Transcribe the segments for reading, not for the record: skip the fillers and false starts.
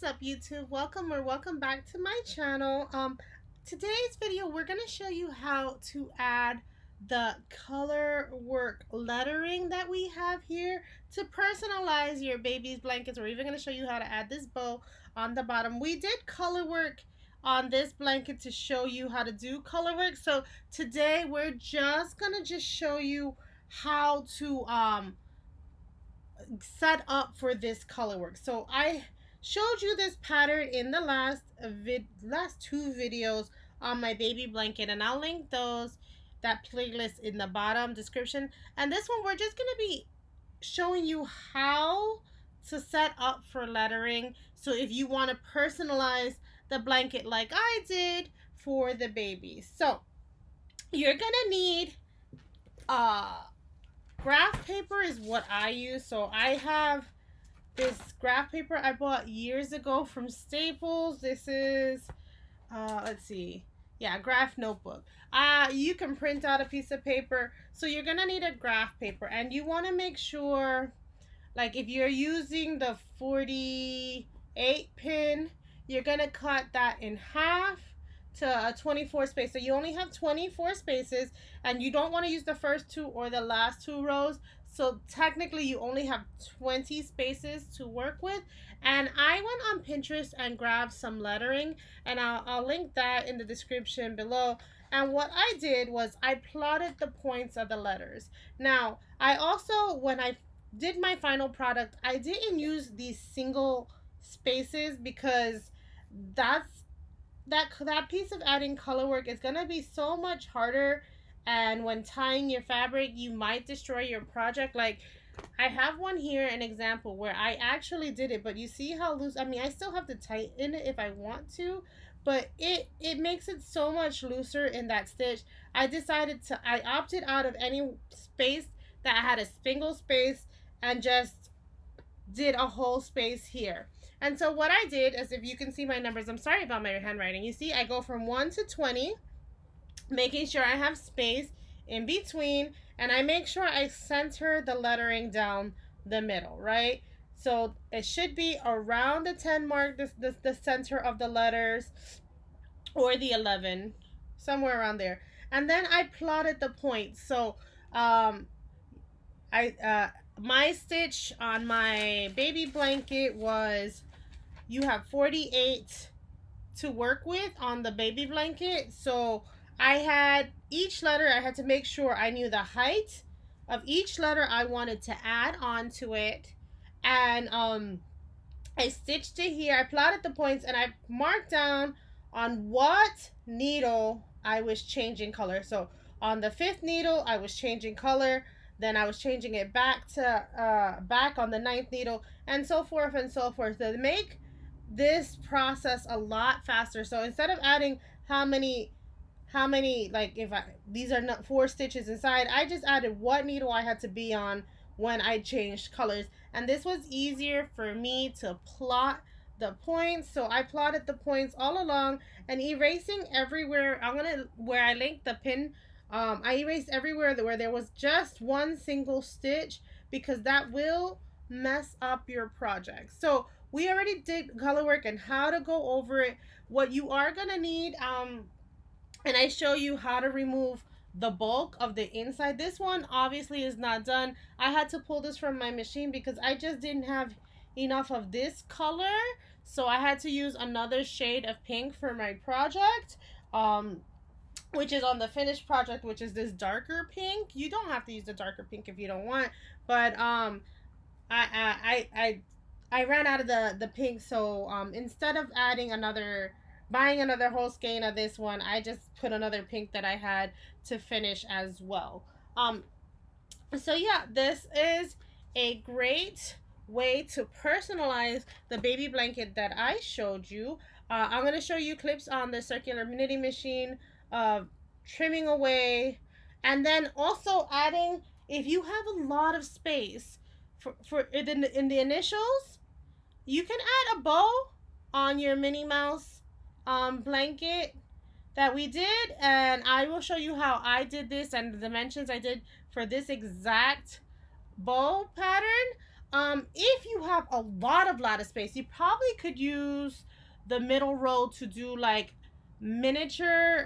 What's up, YouTube? Welcome back to my channel. Today's video we're gonna show you how to add the color work lettering that we have here to personalize your baby's blankets. We're even gonna show you how to add this bow on the bottom. We did color work on this blanket to show you how to do color work. So today we're just gonna show you how to set up for this color work. So I showed you this pattern in the last two videos on my baby blanket, and I'll link that playlist in the bottom description. And this one we're just gonna be showing you how to set up for lettering, so if you want to personalize the blanket like I did for the baby. So you're gonna need graph paper is what I use. So I have this graph paper I bought years ago from Staples. This is let's see, yeah, graph notebook. You can print out a piece of paper. So you're gonna need a graph paper, and you want to make sure, like, if you're using the 48 pin, you're gonna cut that in half to a 24 space. So you only have 24 spaces, and you don't want to use the first two or the last two rows. So technically you only have 20 spaces to work with. And I went on Pinterest and grabbed some lettering, and I'll link that in the description below. And what I did was I plotted the points of the letters. Now, I also, when I did my final product, I didn't use these single spaces because that piece of adding color work is going to be so much harder, and when tying your fabric you might destroy your project. Like, I have one here, an example where I actually did it, but you see how loose, I mean, I still have to tighten it if I want to, but it makes it so much looser in that stitch. I opted out of any space that had a single space and just did a whole space here. And so what I did is, if you can see my numbers, I'm sorry about my handwriting. You see, I go from 1 to 20, making sure I have space in between, and I make sure I center the lettering down the middle, right? So it should be around the 10 mark, the center of the letters, or the 11, somewhere around there. And then I plotted the points. So my stitch on my baby blanket was, you have 48 to work with on the baby blanket. So I had each letter, I had to make sure I knew the height of each letter I wanted to add onto it. And I stitched it here. I plotted the points, and I marked down on what needle I was changing color. So on the 5th needle I was changing color, then I was changing it back to back on the 9th needle, and so forth and so forth, to make this process a lot faster. So instead of adding how many, like, these are not 4 stitches inside, I just added what needle I had to be on when I changed colors. And this was easier for me to plot the points. So I plotted the points all along, and erasing everywhere. Where I linked the pin, I erased everywhere where there was just one single stitch, because that will mess up your project. So we already did color work and how to go over it. What you are gonna need, and I show you how to remove the bulk of the inside. This one obviously is not done. I had to pull this from my machine because I just didn't have enough of this color, so I had to use another shade of pink for my project, which is on the finished project, which is this darker pink. You don't have to use the darker pink if you don't want, but I ran out of the pink, so instead of buying another whole skein of this one, I just put another pink that I had to finish as well. So yeah, this is a great way to personalize the baby blanket that I showed you. I'm going to show you clips on the circular knitting machine of trimming away, and then also adding, if you have a lot of space for in the initials, you can add a bow on your Minnie Mouse blanket that we did, and I will show you how I did this and the dimensions I did for this exact bow pattern If you have a lot of space, you probably could use the middle row to do like miniature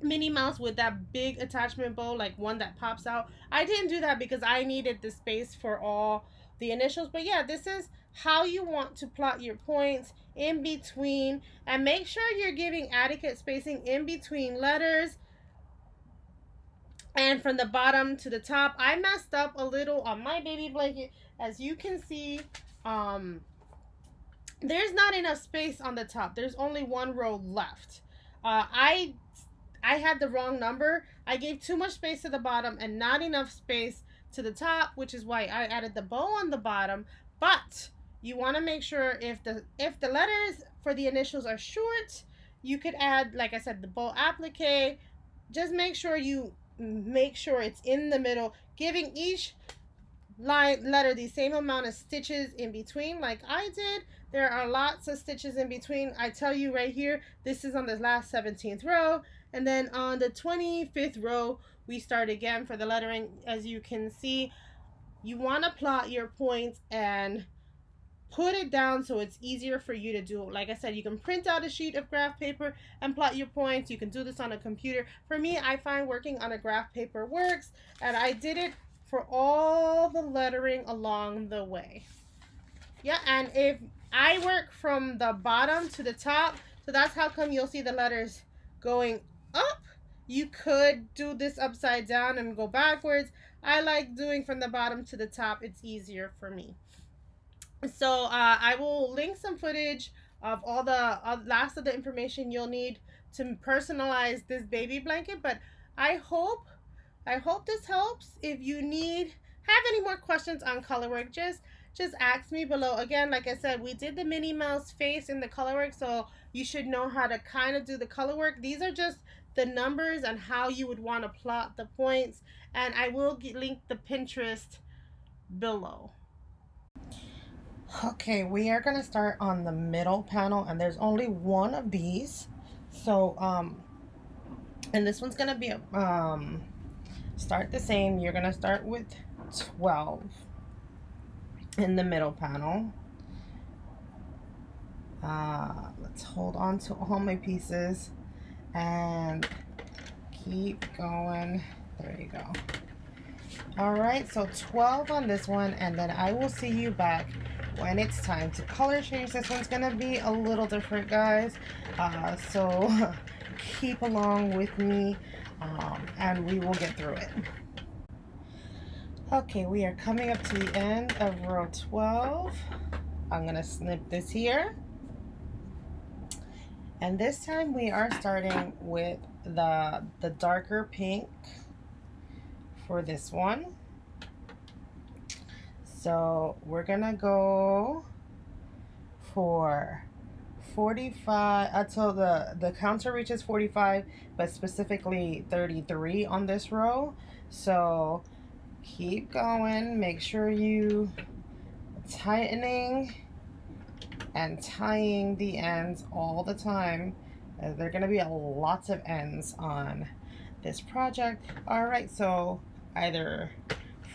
Minnie Mouse with that big attachment bow, like one that pops out. I didn't do that because I needed the space for all the initials. But yeah, this is how you want to plot your points in between, and make sure you're giving adequate spacing in between letters and from the bottom to the top. I messed up a little on my baby blanket. As you can see, there's not enough space on the top. There's only one row left. I had the wrong number. I gave too much space to the bottom and not enough space to the top, which is why I added the bow on the bottom. But you want to make sure if the letters for the initials are short, you could add, like I said, the bow applique. Just make sure it's in the middle, giving each letter the same amount of stitches in between, like I did. There are lots of stitches in between. I tell you right here, this is on the last 17th row, and then on the 25th row we start again for the lettering. As you can see, you want to plot your points and put it down so it's easier for you to do. Like I said, you can print out a sheet of graph paper and plot your points. You can do this on a computer. For me, I find working on a graph paper works, and I did it for all the lettering along the way. Yeah, and if I work from the bottom to the top, so that's how come you'll see the letters going up. You could do this upside down and go backwards. I like doing from the bottom to the top. It's easier for me. So I will link some footage of all the last of the information you'll need to personalize this baby blanket. But I hope this helps. If you have any more questions on color work, just ask me below. Again, like I said, we did the Minnie Mouse face in the color work, so you should know how to kind of do the color work. These are just the numbers and how you would want to plot the points, and I will link the Pinterest below. Okay, we are going to start on the middle panel, and there's only one of these. So and this one's going to be start the same. You're going to start with 12 in the middle panel. Let's hold on to all my pieces and keep going. There you go. All right, so 12 on this one, and then I will see you back when it's time to color change. This one's gonna be a little different, guys, so keep along with me, and we will get through it. Okay, we are coming up to the end of row 12. I'm gonna snip this here, and this time we are starting with the darker pink for this one. So we're gonna go for 45 until the counter reaches 45, but specifically 33 on this row. So keep going, make sure you tightening and tying the ends all the time. There are gonna be lots of ends on this project. All right, so either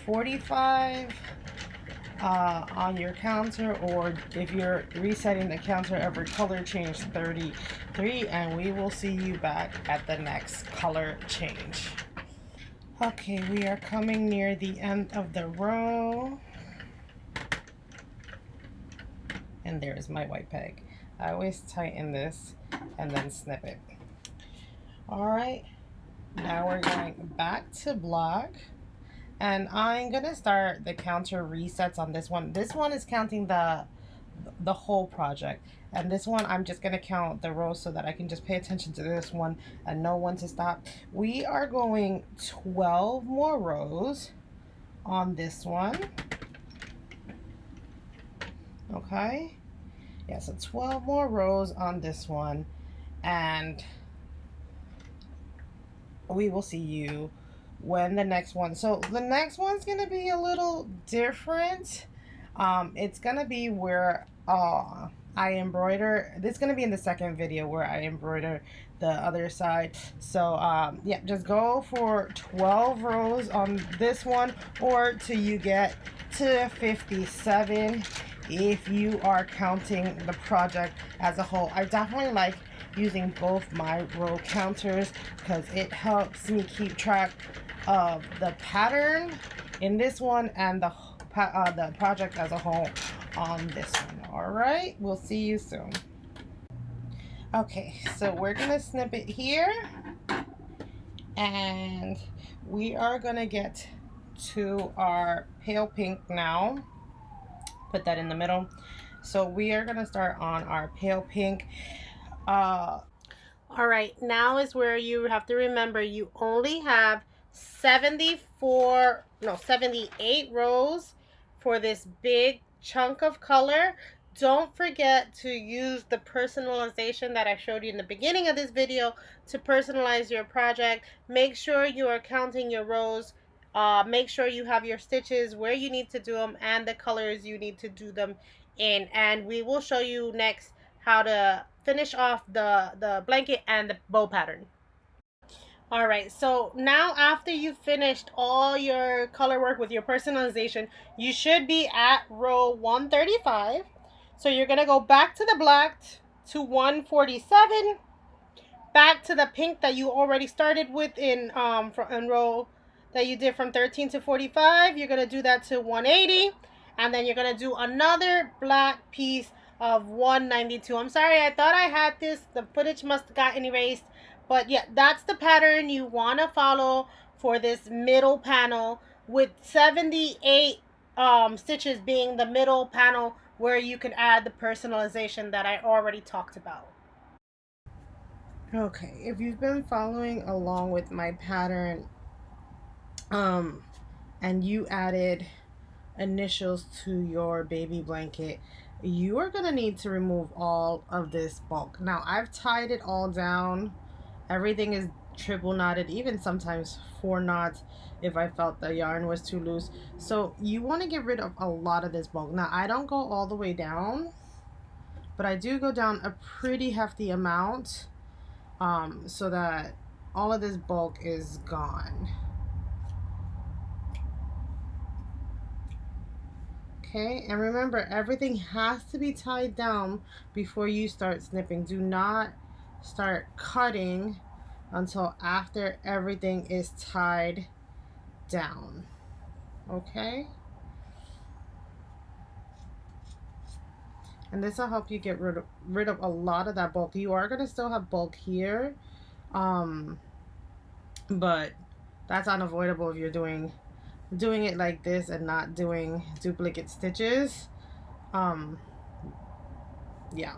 45 on your counter, or if you're resetting the counter every color change, 33, and we will see you back at the next color change. Okay, we are coming near the end of the row, and there's my white peg. I always tighten this and then snip it. All right, now we're going back to block. And I'm gonna start the counter resets on this one. This one is counting the whole project, and this one I'm just gonna count the rows so that I can just pay attention to this one and know when to stop. We are going 12 more rows on this one. Okay, yeah, so 12 more rows on this one, and we will see you when the next one. So the next one's gonna be a little different. It's gonna be where I embroider. This is gonna be in the second video where I embroider the other side. So yeah, just go for 12 rows on this one, or till you get to 57 if you are counting the project as a whole. I definitely like using both my row counters because it helps me keep track of the pattern in this one and the project as a whole on this one. All right, we'll see you soon. Okay, so we're gonna snip it here, and we are gonna get to our pale pink now. Put that in the middle. So we are gonna start on our pale pink. All right, now is where you have to remember you only have 78 rows for this big chunk of color. Don't forget to use the personalization that I showed you in the beginning of this video to personalize your project. Make sure you are counting your rows. Make sure you have your stitches where you need to do them and the colors you need to do them in. And we will show you next how to finish off the blanket and the bow pattern. All right, so now after you've finished all your color work with your personalization, you should be at row 135. So you're going to go back to the black to 147, back to the pink that you already started with in row that you did from 13 to 45. You're going to do that to 180, and then you're going to do another black piece of 192. I'm sorry, I thought I had this. The footage must have gotten erased. But yeah, that's the pattern you want to follow for this middle panel, with 78 stitches being the middle panel where you can add the personalization that I already talked about. Okay, if you've been following along with my pattern and you added initials to your baby blanket, you are going to need to remove all of this bulk. Now, I've tied it all down. Everything is triple knotted, even sometimes 4 knots if I felt the yarn was too loose. So you want to get rid of a lot of this bulk. Now, I don't go all the way down, but I do go down a pretty hefty amount so that all of this bulk is gone. Okay, and remember, everything has to be tied down before you start snipping. Do not start cutting until after everything is tied down. Okay, and this will help you get rid of a lot of that bulk. You are going to still have bulk here, but that's unavoidable if you're doing it like this and not doing duplicate stitches. Yeah,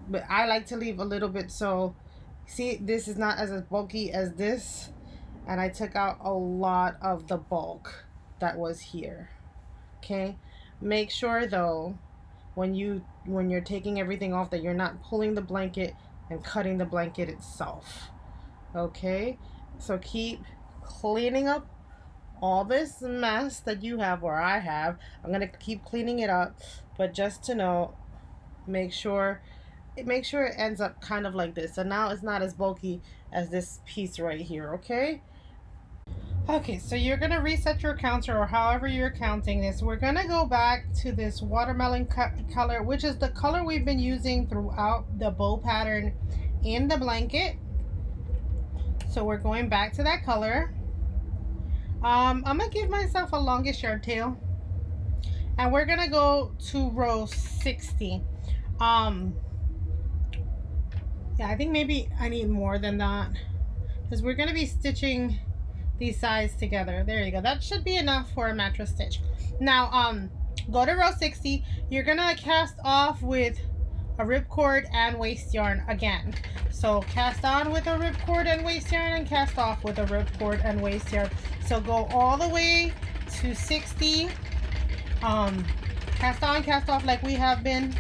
but I like to leave a little bit. So see, this is not as bulky as this, and I took out a lot of the bulk that was here. Okay, make sure though when you're taking everything off that you're not pulling the blanket and cutting the blanket itself. Okay, so keep cleaning up all this mess that you have, or I have. I'm gonna keep cleaning it up, but just to know, make sure it ends up kind of like this. So now it's not as bulky as this piece right here. Okay, so you're gonna reset your counter, or however you're counting this. We're gonna go back to this watermelon color, which is the color we've been using throughout the bow pattern in the blanket. So we're going back to that color. I'm gonna give myself a longest yarn tail, and we're gonna go to row 60. Yeah, I think maybe I need more than that, because we're gonna be stitching these sides together. There you go. That should be enough for a mattress stitch. Now, go to row 60. You're gonna cast off with a ripcord and waste yarn again. So cast on with a ripcord and waste yarn, and cast off with a ripcord and waste yarn. So go all the way to 60. Cast on, cast off like we have been.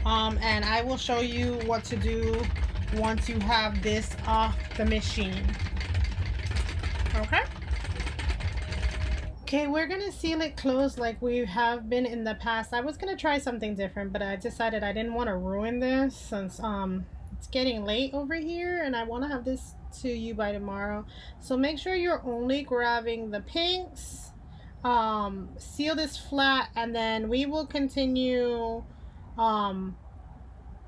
And I will show you what to do once you have this off the machine. Okay, we're gonna seal it closed like we have been in the past. I was gonna try something different, but I decided I didn't want to ruin this since it's getting late over here, and I want to have this to you by tomorrow. So make sure you're only grabbing the pinks. Seal this flat, and then we will continue um,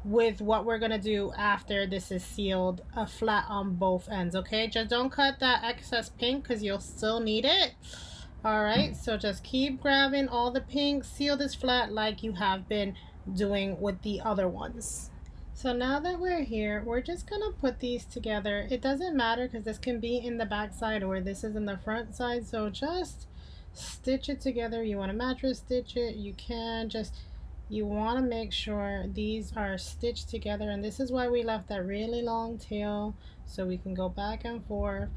with what we're gonna do after this is sealed flat on both ends. Okay, just don't cut that excess pink because you'll still need it. All right, so just keep grabbing all the pink, seal this flat like you have been doing with the other ones. So now that we're here, we're just gonna put these together. It doesn't matter because this can be in the back side or this is in the front side, so just stitch it together. You want to mattress stitch it, you can just, you want to make sure these are stitched together, and this is why we left that really long tail so we can go back and forth.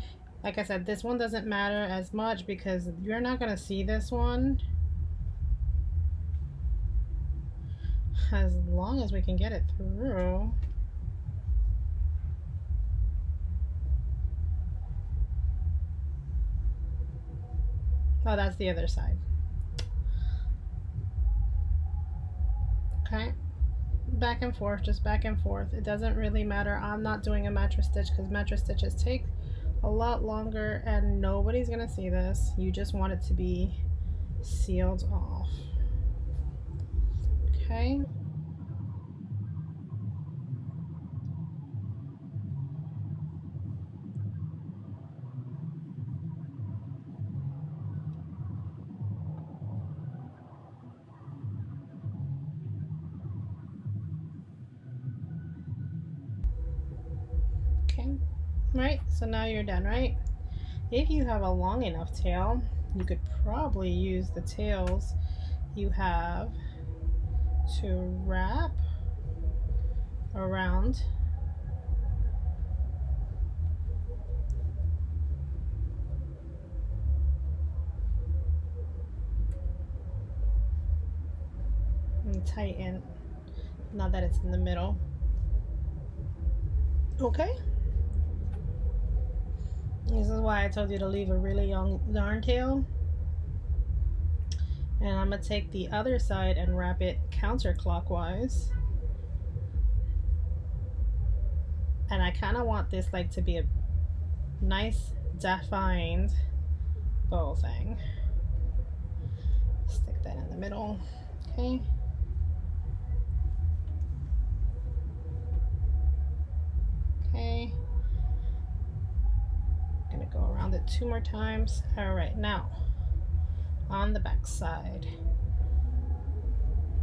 Like I said, this one doesn't matter as much because you're not going to see this one as long as we can get it through. Oh, that's the other side. Okay, back and forth, just back and forth. It doesn't really matter. I'm not doing a mattress stitch because mattress stitches take a lot longer and nobody's gonna see this. You just want it to be sealed off. Okay. Okay. Right, so now you're done, right? If you have a long enough tail, you could probably use the tails you have to wrap around and tighten now that it's in the middle. Okay. This is why I told you to leave a really long yarn tail. And I'm going to take the other side and wrap it counterclockwise. And I kind of want this like to be a nice defined bow thing. Stick that in the middle. Okay. Okay. I'm going to go around it 2 more times. All right, now on the back side,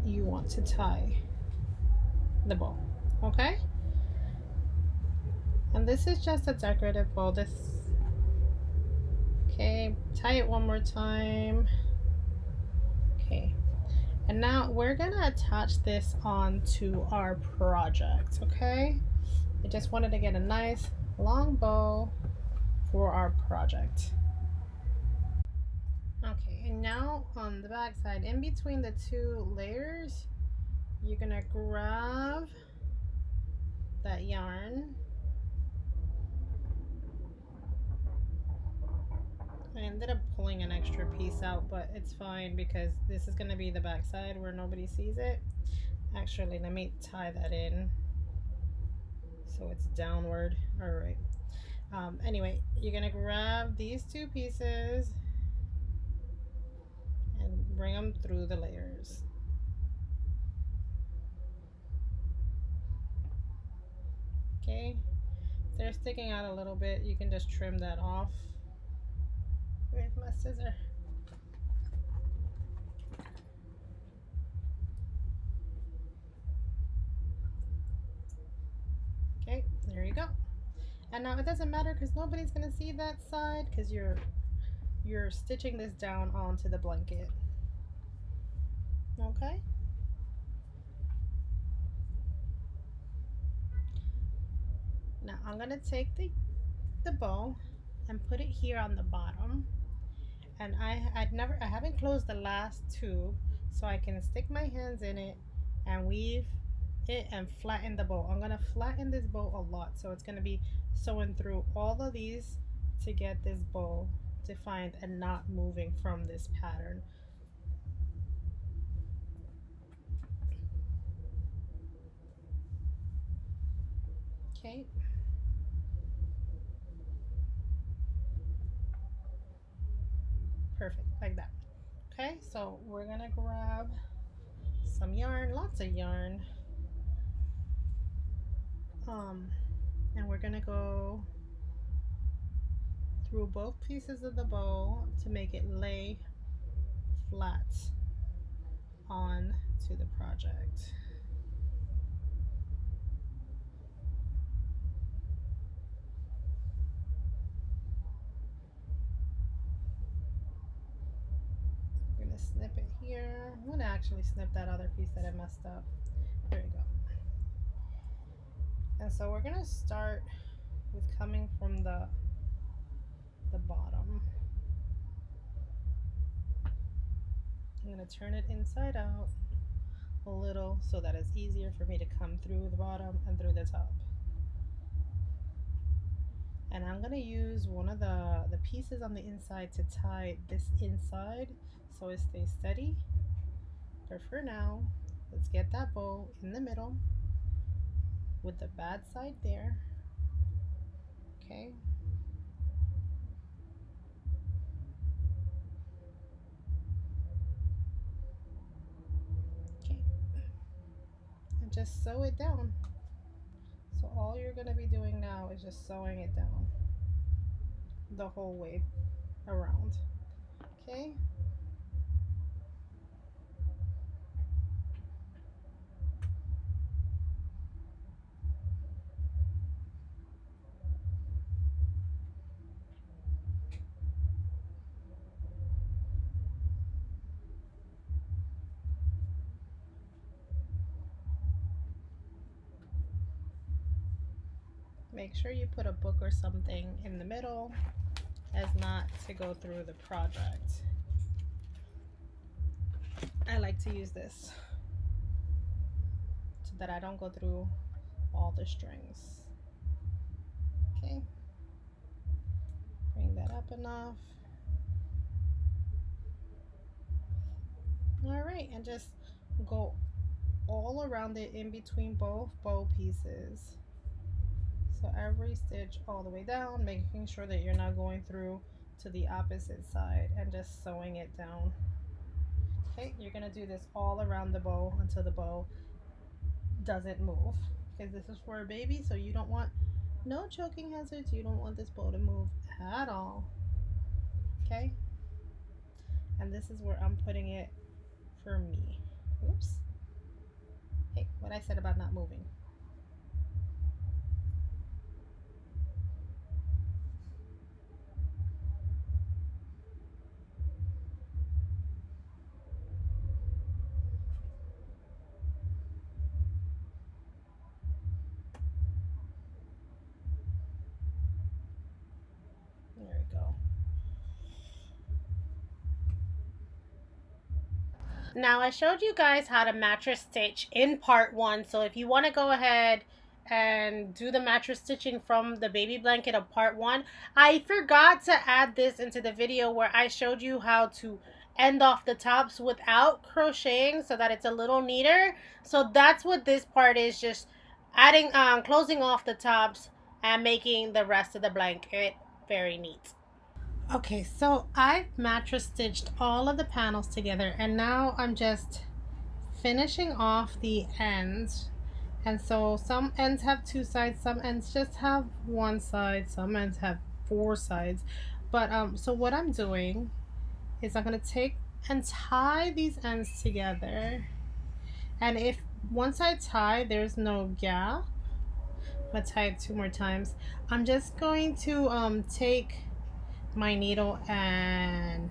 you want to tie the bow. Okay. And this is just a decorative bow. This, okay, tie it 1 more time. Okay, and now we're gonna attach this onto our project. Okay, I just wanted to get a nice long bow for our project. Okay, and now on the back side, in between the 2 layers, you're gonna grab that yarn I ended up pulling an extra piece out, but it's fine because this is going to be the back side where nobody sees it. Actually, let me tie that in so it's downward. All right. Anyway, you're going to grab these 2 pieces and bring them through the layers. Okay. If they're sticking out a little bit, you can just trim that off. Where's my scissor? Okay, there you go. And now it doesn't matter because nobody's gonna see that side because you're stitching this down onto the blanket. Okay. Now I'm gonna take the bow and put it here on the bottom. And I haven't closed the last tube, so I can stick my hands in it and weave it and flatten the bow. I'm gonna flatten this bow a lot, so it's gonna be sewing through all of these to get this bow defined and not moving from this pattern. Okay. Perfect, like that. Okay, so we're gonna grab some yarn, lots of yarn, and we're gonna go through both pieces of the bow to make it lay flat on to the project. I'm gonna snip it here. I'm gonna actually snip that other piece that I messed up. There we go. And so we're gonna start with coming from the bottom. I'm gonna turn it inside out a little so that it's easier for me to come through the bottom and through the top. And I'm gonna use one of the pieces on the inside to tie this inside so it stays steady. But for now, let's get that bow in the middle with the bad side there. Okay. Okay. And just sew it down. So all you're gonna be doing now is just sewing it down the whole way around. Okay. Make sure you put a book or something in the middle as not to go through the project. I like to use this so that I don't go through all the strings. Okay, bring that up enough. All right, and just go all around it in between both bow pieces. So every stitch all the way down, making sure that you're not going through to the opposite side and just sewing it down. Okay, you're gonna do this all around the bow until the bow doesn't move, because this is for a baby, so you don't want no choking hazards. You don't want this bow to move at all. Okay, and this is where I'm putting it for me. Oops. Hey, what I said about not moving. There we go. Now I showed you guys how to mattress stitch in part 1, so if you want to go ahead and do the mattress stitching from the baby blanket of part 1, I forgot to add this into the video where I showed you how to end off the tops without crocheting so that it's a little neater. So that's what this part is, just adding closing off the tops and making the rest of the blanket very neat. Okay, so I've mattress stitched all of the panels together, and now I'm just finishing off the ends. And so some ends have 2 sides, some ends just have 1 side, some ends have 4 sides. But so what I'm doing is I'm going to take and tie these ends together. And if once I tie there's no gap, I'm going to tie it 2 more times. I'm just going to take my needle and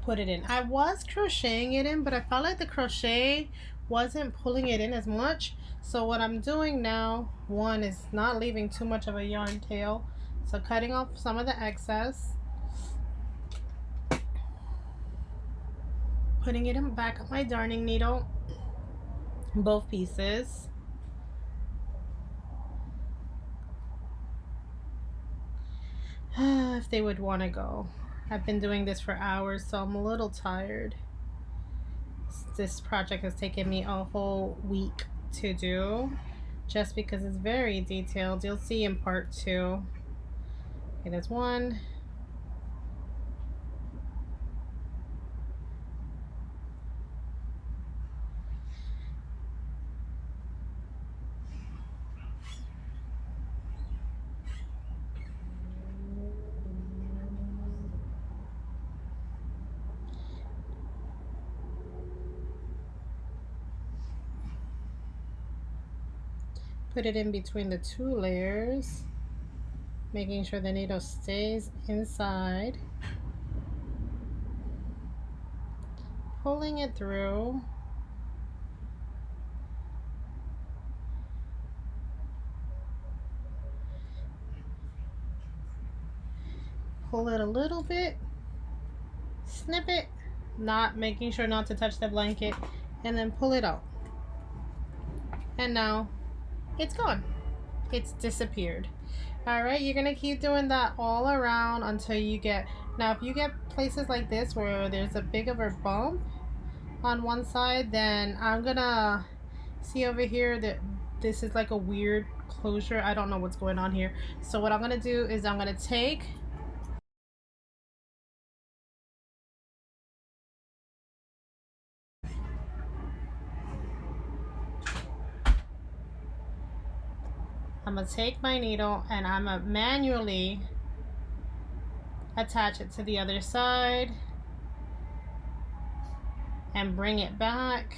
put it in. I was crocheting it in, but I felt like the crochet wasn't pulling it in as much. So what I'm doing now, one, is not leaving too much of a yarn tail, so cutting off some of the excess, putting it in back of my darning needle, both pieces. If they would want to go. I've been doing this for hours, so I'm a little tired. This project has taken me a whole week to do, just because it's very detailed. You'll see in part 2. Okay, there's 1, Put it in between the 2 layers, making sure the needle stays inside. Pulling it through. Pull it a little bit, snip it, not making sure not to touch the blanket, and then pull it out. And now it's gone. It's disappeared. All right, you're gonna keep doing that all around until you get, now if you get places like this where there's a big of a bump on one side, then I'm gonna see over here that this is like a weird closure. I don't know what's going on here. So what I'm gonna do is I'm gonna take my needle and I'm gonna manually attach it to the other side and bring it back.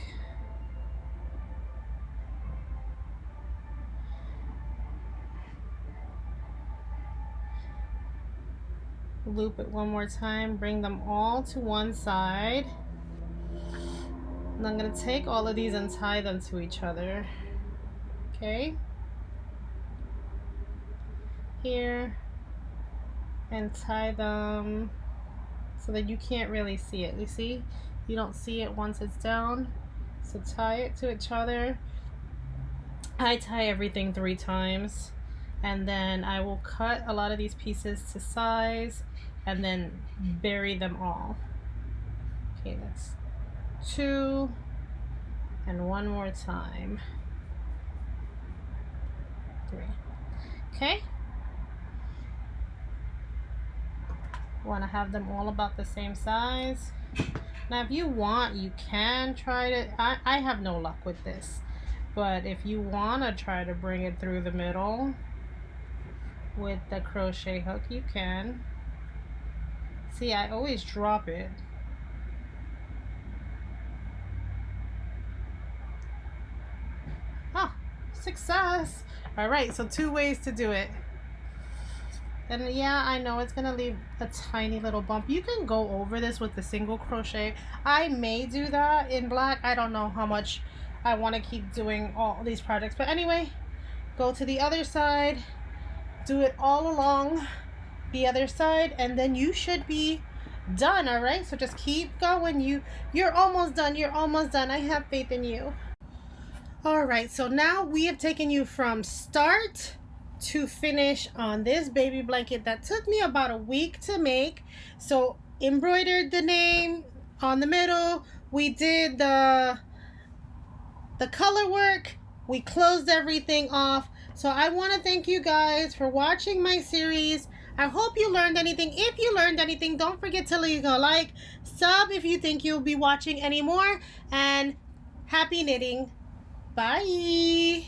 Loop it one more time, bring them all to one side. And I'm gonna take all of these and tie them to each other. Okay? Here. And tie them so that you can't really see it. You see? You don't see it once it's down. So tie it to each other. I tie everything 3 times. And then I will cut a lot of these pieces to size and then bury them all. Okay, that's 2 and one more time. 3. Okay? Want to have them all about the same size. Now if you want, you can try to, I have no luck with this, but if you want to try to bring it through the middle with the crochet hook, you can. See, I always drop it. Ah, success. All right, so 2 ways to do it. And yeah, I know it's gonna leave a tiny little bump. You can go over this with the single crochet. I may do that in black. I don't know how much I want to keep doing all these projects, but anyway, go to the other side, do it all along the other side, and then you should be done. All right, so just keep going. You're almost done. You're almost done. I have faith in you. All right, so now we have taken you from start to finish on this baby blanket that took me about a week to make. So embroidered the name on the middle, we did the color work, we closed everything off. So I want to thank you guys for watching my series. I hope you learned anything. If you learned anything, don't forget to leave a like, sub if you think you'll be watching any more, and happy knitting. Bye.